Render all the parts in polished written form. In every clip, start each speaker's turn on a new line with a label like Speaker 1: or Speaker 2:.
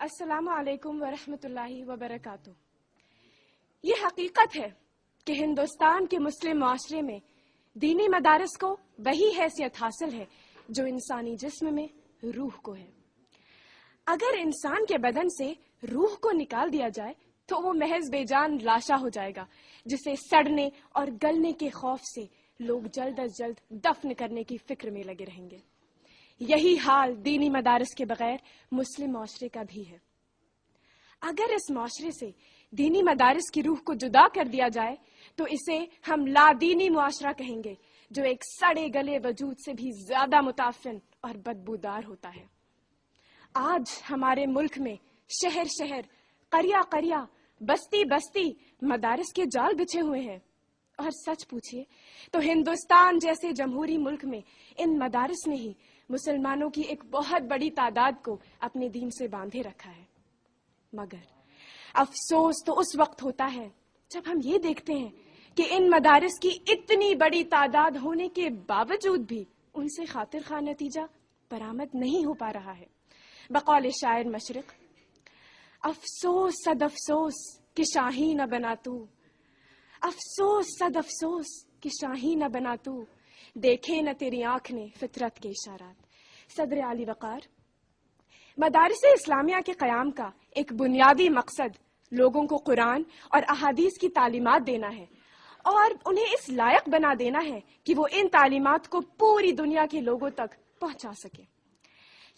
Speaker 1: السلام علیکم ورحمۃ اللہ وبرکاتہ۔ یہ حقیقت ہے کہ ہندوستان کے مسلم معاشرے میں دینی مدارس کو وہی حیثیت حاصل ہے جو انسانی جسم میں روح کو ہے۔ اگر انسان کے بدن سے روح کو نکال دیا جائے تو وہ محض بے جان لاشا ہو جائے گا، جسے سڑنے اور گلنے کے خوف سے لوگ جلد از جلد دفن کرنے کی فکر میں لگے رہیں گے۔ یہی حال دینی مدارس کے بغیر مسلم معاشرے کا بھی ہے۔ اگر اس معاشرے سے دینی مدارس کی روح کو جدا کر دیا جائے تو اسے ہم لادینی معاشرہ کہیں گے، جو ایک سڑے گلے وجود سے بھی زیادہ متعفن اور بدبودار ہوتا ہے۔ آج ہمارے ملک میں شہر شہر، قریہ قریہ، بستی بستی مدارس کے جال بچھے ہوئے ہیں، اور سچ پوچھئے تو ہندوستان جیسے جمہوری ملک میں ان مدارس نے ہی مسلمانوں کی ایک بہت بڑی تعداد کو اپنے دین سے باندھے رکھا ہے۔ مگر افسوس تو اس وقت ہوتا ہے جب ہم یہ دیکھتے ہیں کہ ان مدارس کی اتنی بڑی تعداد ہونے کے باوجود بھی ان سے خاطر خواہ نتیجہ برآمد نہیں ہو پا رہا ہے۔ بقول شاعر مشرق، افسوس صد افسوس کہ شاہی نہ بنا تو، افسوس صد افسوس کہ شاہی نہ بنا تو، دیکھے نہ تیری آنکھ نے فطرت کے اشارات۔ صدر علی وقار، مدارس اسلامیہ کے قیام کا ایک بنیادی مقصد لوگوں کو قرآن اور احادیث کی تعلیمات دینا ہے، اور انہیں اس لائق بنا دینا ہے کہ وہ ان تعلیمات کو پوری دنیا کے لوگوں تک پہنچا سکے۔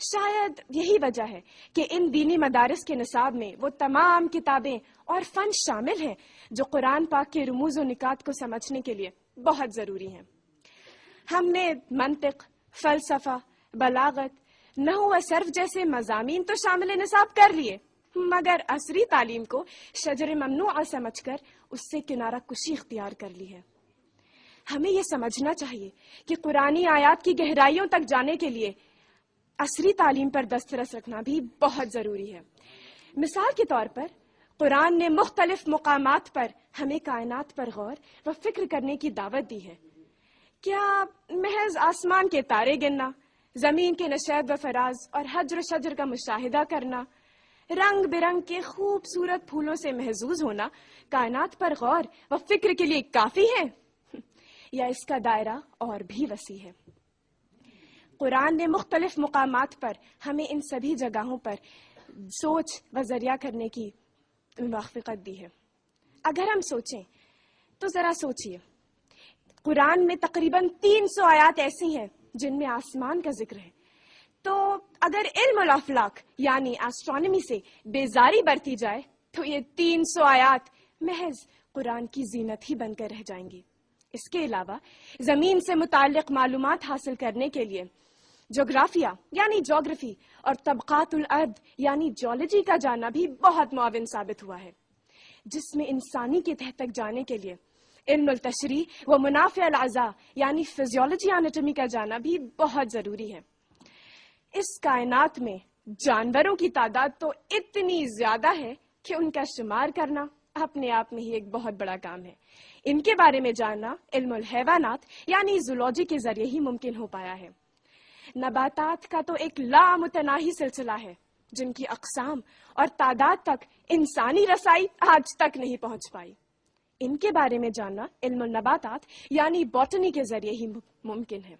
Speaker 1: شاید یہی وجہ ہے کہ ان دینی مدارس کے نصاب میں وہ تمام کتابیں اور فن شامل ہیں جو قرآن پاک کے رموز و نکات کو سمجھنے کے لیے بہت ضروری ہیں۔ ہم نے منطق، فلسفہ، بلاغت، نحو و صرف جیسے مضامین تو شامل نصاب کر لیے، مگر عصری تعلیم کو شجر ممنوعہ سمجھ کر اس سے کنارہ کشی اختیار کر لی ہے۔ ہمیں یہ سمجھنا چاہیے کہ قرآنی آیات کی گہرائیوں تک جانے کے لیے عصری تعلیم پر دسترس رکھنا بھی بہت ضروری ہے۔ مثال کے طور پر قرآن نے مختلف مقامات پر ہمیں کائنات پر غور و فکر کرنے کی دعوت دی ہے۔ کیا محض آسمان کے تارے گننا، زمین کے نشیب و فراز اور حجر و شجر کا مشاہدہ کرنا، رنگ برنگ کے خوبصورت پھولوں سے محظوظ ہونا کائنات پر غور و فکر کے لیے کافی ہے، یا اس کا دائرہ اور بھی وسیع ہے؟ قرآن نے مختلف مقامات پر ہمیں ان سبھی جگہوں پر سوچ و ذریعہ کرنے کی موافقت دی ہے۔ اگر ہم سوچیں تو ذرا سوچئے، قرآن میں تقریباً 300 آیات ایسی ہیں جن میں آسمان کا ذکر ہے، تو اگر علم الافلاک یعنی ایسٹرونومی سے بیزاری برتی جائے تو یہ 300 آیات محض قرآن کی زینت ہی بن کر رہ جائیں گی۔ اس کے علاوہ زمین سے متعلق معلومات حاصل کرنے کے لیے جغرافیہ یعنی جغرافی اور طبقات الارض یعنی جیولوجی کا جاننا بھی بہت معاون ثابت ہوا ہے۔ جس میں انسانی کے تہ تک جانے کے لیے علم التشریح و منافع الاعضاء یعنی فزیولوجی اناٹمی کا جاننا بھی بہت ضروری ہے۔ اس کائنات میں جانوروں کی تعداد تو اتنی زیادہ ہے کہ ان کا شمار کرنا اپنے آپ میں ہی ایک بہت بڑا کام ہے۔ ان کے بارے میں جاننا علم الحیوانات یعنی زولوجی کے ذریعے ہی ممکن ہو پایا ہے۔ نباتات کا تو ایک لامتناہی سلسلہ ہے جن کی اقسام اور تعداد تک انسانی رسائی آج تک نہیں پہنچ پائی۔ ان کے بارے میں جاننا علم النباتات یعنی باٹنی کے ذریعے ہی ممکن ہے۔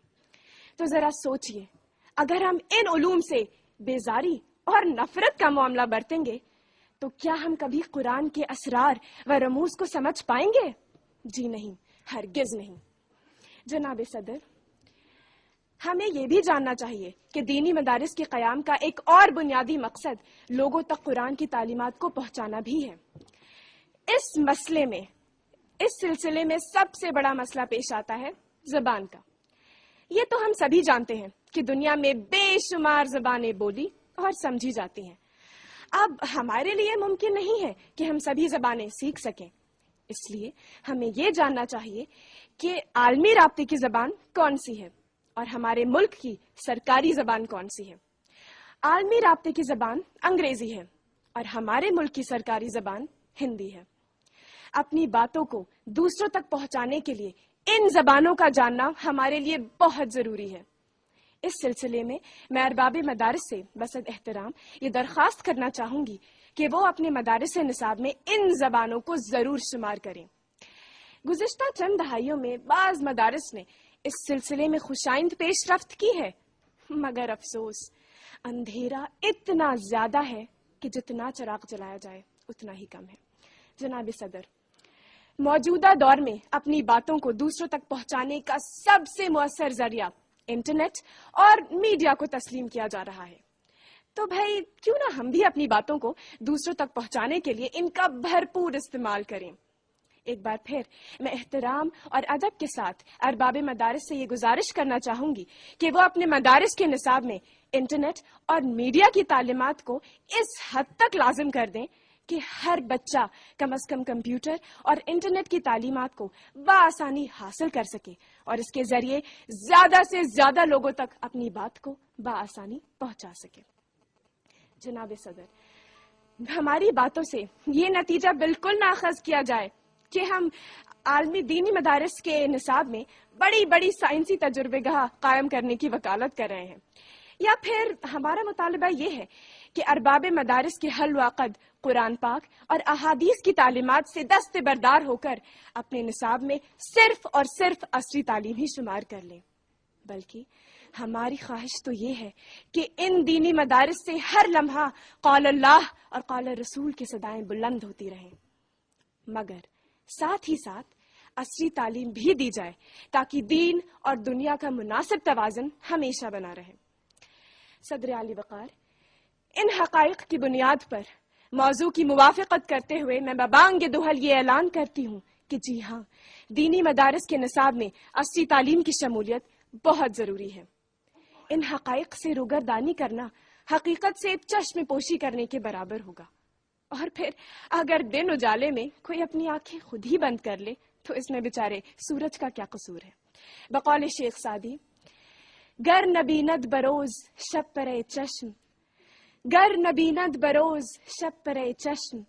Speaker 1: تو ذرا سوچئے، اگر ہم ان علوم سے بیزاری اور نفرت کا معاملہ برتیں گے تو کیا ہم کبھی قرآن کے اسرار و رموز کو سمجھ پائیں گے؟ جی نہیں، ہرگز نہیں۔ جناب صدر، ہمیں یہ بھی جاننا چاہیے کہ دینی مدارس کے قیام کا ایک اور بنیادی مقصد لوگوں تک قرآن کی تعلیمات کو پہنچانا بھی ہے۔ اس سلسلے میں سب سے بڑا مسئلہ پیش آتا ہے زبان کا۔ یہ تو ہم سبھی جانتے ہیں کہ دنیا میں بے شمار زبانیں بولی اور سمجھی جاتی ہیں۔ اب ہمارے لیے ممکن نہیں ہے کہ ہم سبھی زبانیں سیکھ سکیں، اس لیے ہمیں یہ جاننا چاہیے کہ عالمی رابطے کی زبان کون سی ہے اور ہمارے ملک کی سرکاری زبان کون سی ہے۔ عالمی رابطے کی زبان انگریزی ہے اور ہمارے ملک کی سرکاری زبان ہندی ہے۔ اپنی باتوں کو دوسروں تک پہنچانے کے لیے ان زبانوں کا جاننا ہمارے لیے بہت ضروری ہے۔ اس سلسلے میں ارباب مدارس سے بصد احترام یہ درخواست کرنا چاہوں گی کہ وہ اپنے مدارس نصاب میں ان زبانوں کو ضرور شمار کریں۔ گزشتہ چند دہائیوں میں بعض مدارس نے اس سلسلے میں خوشائند پیش رفت کی ہے، مگر افسوس اندھیرا اتنا زیادہ ہے کہ جتنا چراغ جلایا جائے اتنا ہی کم ہے۔ جناب صدر، موجودہ دور میں اپنی باتوں کو دوسروں تک پہنچانے کا سب سے مؤثر ذریعہ انٹرنیٹ اور میڈیا کو تسلیم کیا جا رہا ہے، تو بھائی کیوں نہ ہم بھی اپنی باتوں کو دوسروں تک پہنچانے کے لیے ان کا بھرپور استعمال کریں۔ ایک بار پھر میں احترام اور ادب کے ساتھ ارباب مدارس سے یہ گزارش کرنا چاہوں گی کہ وہ اپنے مدارس کے نصاب میں انٹرنیٹ اور میڈیا کی تعلیمات کو اس حد تک لازم کر دیں کہ ہر بچہ کم از کم کمپیوٹر اور انٹرنیٹ کی تعلیمات کو بآسانی حاصل کر سکے اور اس کے ذریعے زیادہ سے زیادہ لوگوں تک اپنی بات کو بآسانی پہنچا سکے۔ جناب صدر، ہماری باتوں سے یہ نتیجہ بالکل نہ اخذ کیا جائے کہ ہم عالمی دینی مدارس کے نصاب میں بڑی بڑی سائنسی تجربے گاہ قائم کرنے کی وکالت کر رہے ہیں، یا پھر ہمارا مطالبہ یہ ہے کہ ارباب مدارس کے حل و عقد قرآن پاک اور احادیث کی تعلیمات سے دست بردار ہو کر اپنے نصاب میں صرف اور صرف عصری تعلیم ہی شمار کر لیں، بلکہ ہماری خواہش تو یہ ہے کہ ان دینی مدارس سے ہر لمحہ قال اللہ اور قال رسول کی صدائیں بلند ہوتی رہیں، مگر ساتھ ہی ساتھ عصری تعلیم بھی دی جائے تاکہ دین اور دنیا کا مناسب توازن ہمیشہ بنا رہے۔ صدر عالی وقار، ان حقائق کی بنیاد پر موضوع کی موافقت کرتے ہوئے میں ببانگ دوحل یہ اعلان کرتی ہوں کہ جی ہاں، دینی مدارس کے نصاب میں عصری تعلیم کی شمولیت بہت ضروری ہے۔ ان حقائق سے روگردانی کرنا حقیقت سے چشم پوشی کرنے کے برابر ہوگا، اور پھر اگر دن اجالے میں کوئی اپنی آنکھیں خود ہی بند کر لے تو اس میں بیچارے سورج کا کیا قصور ہے۔ بقول شیخ سعدی، گر نبیند بروز شب پرے چشم، گر نبیند بروز شب پرے چشم،